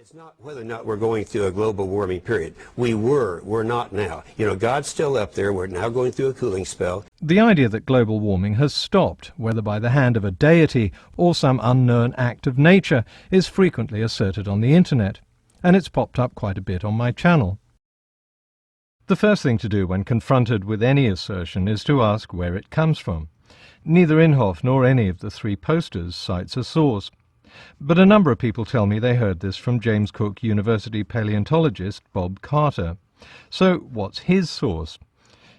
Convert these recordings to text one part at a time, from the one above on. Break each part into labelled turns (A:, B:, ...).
A: It's not whether or not we're going through a global warming period. We're not now. You know, God's still up there. We're now going through a cooling spell.
B: The idea that global warming has stopped, whether by the hand of a deity or some unknown act of nature, is frequently asserted on the internet, and it's popped up quite a bit on my channel. The first thing to do when confronted with any assertion is to ask where it comes from. Neither Inhofe nor any of the three posters cites a source. But a number of people tell me they heard this from James Cook University paleontologist Bob Carter. So what's his source?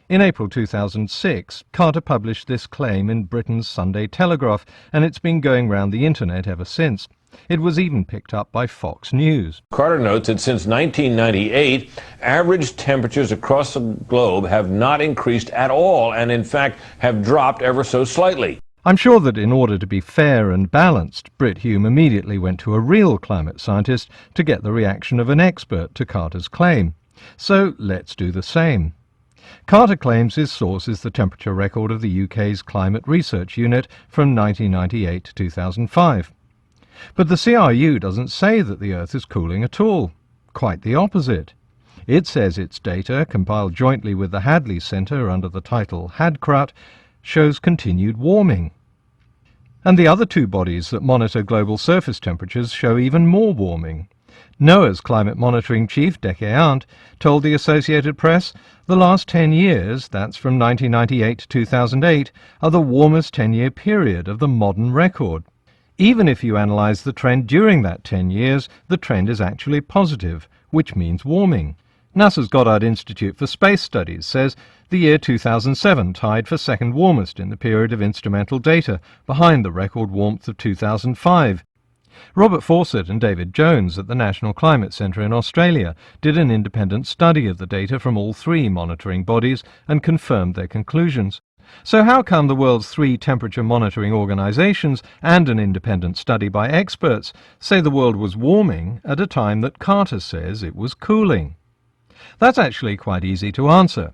B: In April 2006, Carter published this claim in Britain's Sunday Telegraph, and it's been going round the internet ever since. It was even picked up by Fox News.
C: Carter notes that since 1998, average temperatures across the globe have not increased at all, and in fact have dropped ever so slightly.
B: I'm sure that in order to be fair and balanced, Brit Hume immediately went to a real climate scientist to get the reaction of an expert to Carter's claim. So let's do the same. Carter claims his source is the temperature record of the UK's Climate Research Unit from 1998 to 2005. But the CRU doesn't say that the Earth is cooling at all. Quite the opposite. It says its data, compiled jointly with the Hadley Centre under the title HADCRUT, shows continued warming. And the other two bodies that monitor global surface temperatures show even more warming. NOAA's climate monitoring chief, Deke Arndt, told the Associated Press the last 10 years, that's from 1998 to 2008, are the warmest 10-year period of the modern record. Even if you analyse the trend during that 10 years, the trend is actually positive, which means warming. NASA's Goddard Institute for Space Studies says the year 2007 tied for second warmest in the period of instrumental data, behind the record warmth of 2005. Robert Fawcett and David Jones at the National Climate Centre in Australia did an independent study of the data from all three monitoring bodies and confirmed their conclusions. So how come the world's three temperature monitoring organisations and an independent study by experts say the world was warming at a time that Carter says it was cooling? That's actually quite easy to answer.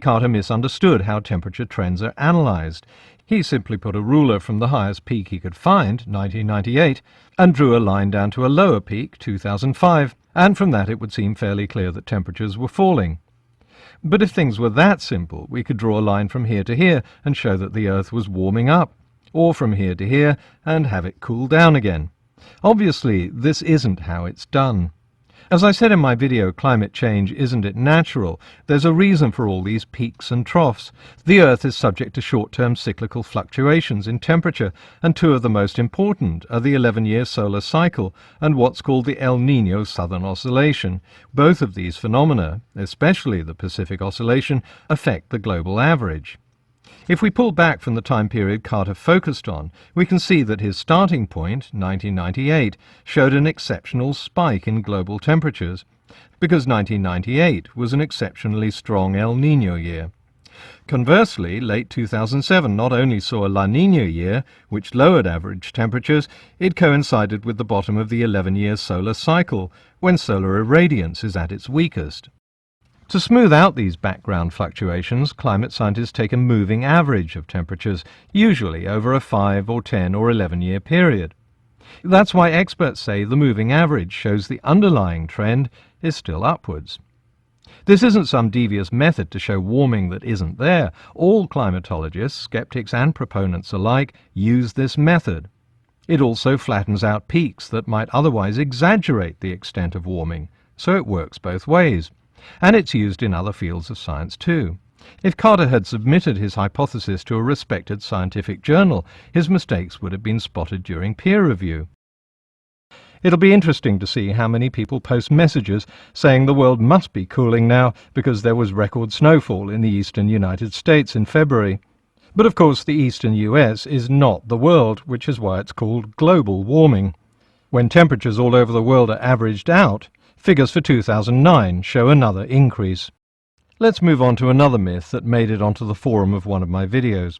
B: Carter misunderstood how temperature trends are analysed. He simply put a ruler from the highest peak he could find, 1998, and drew a line down to a lower peak, 2005, and from that it would seem fairly clear that temperatures were falling. But if things were that simple, we could draw a line from here to here and show that the Earth was warming up, or from here to here and have it cool down again. Obviously, this isn't how it's done. As I said in my video, Climate Change, Isn't It Natural?, there's a reason for all these peaks and troughs. The Earth is subject to short-term cyclical fluctuations in temperature, and two of the most important are the 11-year solar cycle and what's called the El Niño Southern Oscillation. Both of these phenomena, especially the Pacific Oscillation, affect the global average. If we pull back from the time period Carter focused on, we can see that his starting point, 1998, showed an exceptional spike in global temperatures, because 1998 was an exceptionally strong El Niño year. Conversely, late 2007 not only saw a La Niña year, which lowered average temperatures, it coincided with the bottom of the 11-year solar cycle, when solar irradiance is at its weakest. To smooth out these background fluctuations, climate scientists take a moving average of temperatures, usually over a 5 or 10 or 11-year period. That's why experts say the moving average shows the underlying trend is still upwards. This isn't some devious method to show warming that isn't there. All climatologists, skeptics and proponents alike, use this method. It also flattens out peaks that might otherwise exaggerate the extent of warming, so it works both ways. And it's used in other fields of science too. If Carter had submitted his hypothesis to a respected scientific journal, his mistakes would have been spotted during peer review. It'll be interesting to see how many people post messages saying the world must be cooling now because there was record snowfall in the eastern United States in February. But of course the eastern US is not the world, which is why it's called global warming. When temperatures all over the world are averaged out, figures for 2009 show another increase. Let's move on to another myth that made it onto the forum of one of my videos.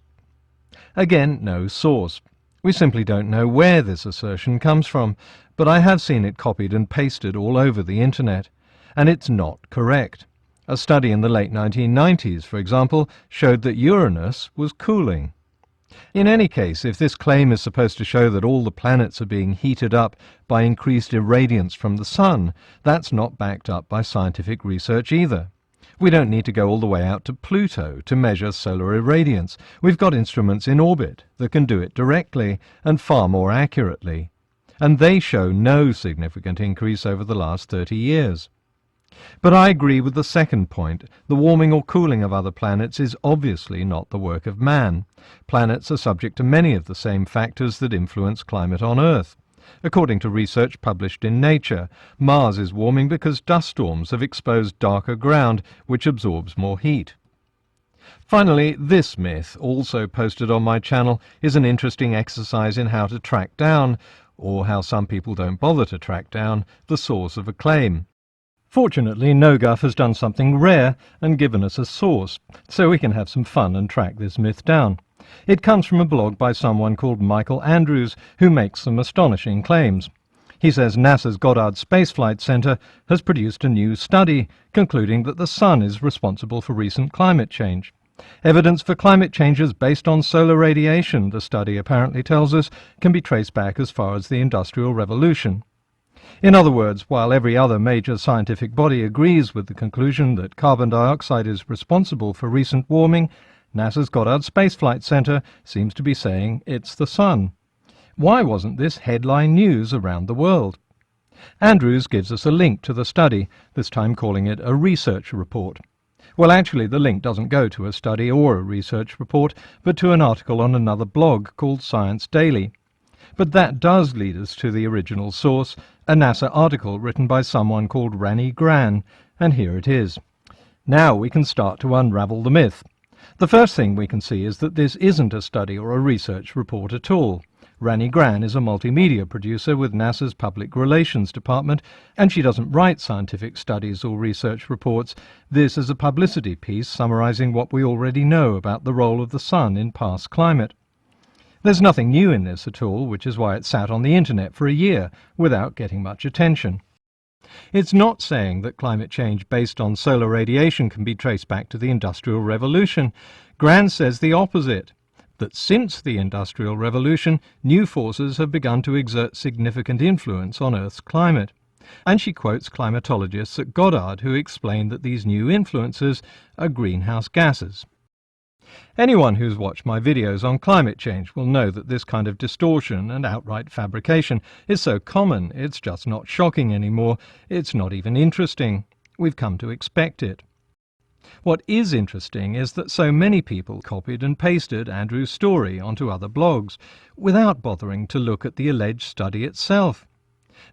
B: Again, no source. We simply don't know where this assertion comes from, but I have seen it copied and pasted all over the internet, and it's not correct. A study in the late 1990s, for example, showed that Uranus was cooling. In any case, if this claim is supposed to show that all the planets are being heated up by increased irradiance from the sun, that's not backed up by scientific research either. We don't need to go all the way out to Pluto to measure solar irradiance. We've got instruments in orbit that can do it directly and far more accurately. And they show no significant increase over the last 30 years. But I agree with the second point. The warming or cooling of other planets is obviously not the work of man. Planets are subject to many of the same factors that influence climate on Earth. According to research published in Nature, Mars is warming because dust storms have exposed darker ground, which absorbs more heat. Finally, this myth, also posted on my channel, is an interesting exercise in how to track down, or how some people don't bother to track down, the source of a claim. Fortunately, NoGov has done something rare and given us a source, so we can have some fun and track this myth down. It comes from a blog by someone called Michael Andrews, who makes some astonishing claims. He says NASA's Goddard Space Flight Center has produced a new study concluding that the sun is responsible for recent climate change. Evidence for climate changes based on solar radiation, the study apparently tells us, can be traced back as far as the Industrial Revolution. In other words, while every other major scientific body agrees with the conclusion that carbon dioxide is responsible for recent warming, NASA's Goddard Space Flight Center seems to be saying it's the sun. Why wasn't this headline news around the world? Andrews gives us a link to the study, this time calling it a research report. Well, actually, the link doesn't go to a study or a research report, but to an article on another blog called Science Daily. But that does lead us to the original source, a NASA article written by someone called Rani Gran, and here it is. Now we can start to unravel the myth. The first thing we can see is that this isn't a study or a research report at all. Rani Gran is a multimedia producer with NASA's Public Relations Department, and she doesn't write scientific studies or research reports. This is a publicity piece summarizing what we already know about the role of the sun in past climate. There's nothing new in this at all, which is why it sat on the internet for a year without getting much attention. It's not saying that climate change based on solar radiation can be traced back to the Industrial Revolution. Gran says the opposite, that since the Industrial Revolution, new forces have begun to exert significant influence on Earth's climate. And she quotes climatologists at Goddard who explain that these new influences are greenhouse gases. Anyone who's watched my videos on climate change will know that this kind of distortion and outright fabrication is so common it's just not shocking anymore, it's not even interesting. We've come to expect it. What is interesting is that so many people copied and pasted Andrew's story onto other blogs without bothering to look at the alleged study itself.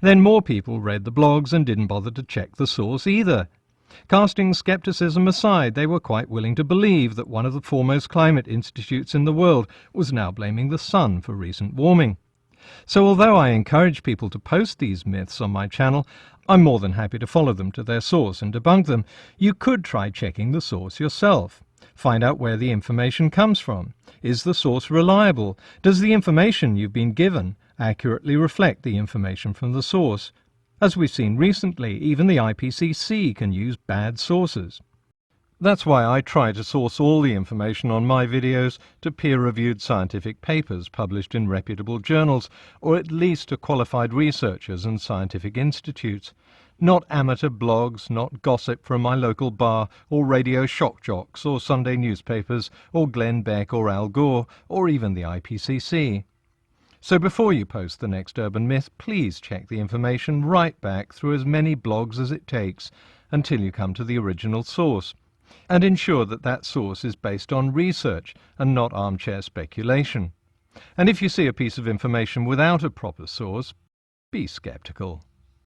B: Then more people read the blogs and didn't bother to check the source either. Casting scepticism aside, they were quite willing to believe that one of the foremost climate institutes in the world was now blaming the sun for recent warming. So although I encourage people to post these myths on my channel, I'm more than happy to follow them to their source and debunk them. You could try checking the source yourself. Find out where the information comes from. Is the source reliable? Does the information you've been given accurately reflect the information from the source? As we've seen recently, even the IPCC can use bad sources. That's why I try to source all the information on my videos to peer-reviewed scientific papers published in reputable journals, or at least to qualified researchers and scientific institutes. Not amateur blogs, not gossip from my local bar, or radio shock jocks, or Sunday newspapers, or Glenn Beck or Al Gore, or even the IPCC. So before you post the next urban myth, please check the information right back through as many blogs as it takes until you come to the original source, and ensure that that source is based on research and not armchair speculation. And if you see a piece of information without a proper source, be skeptical.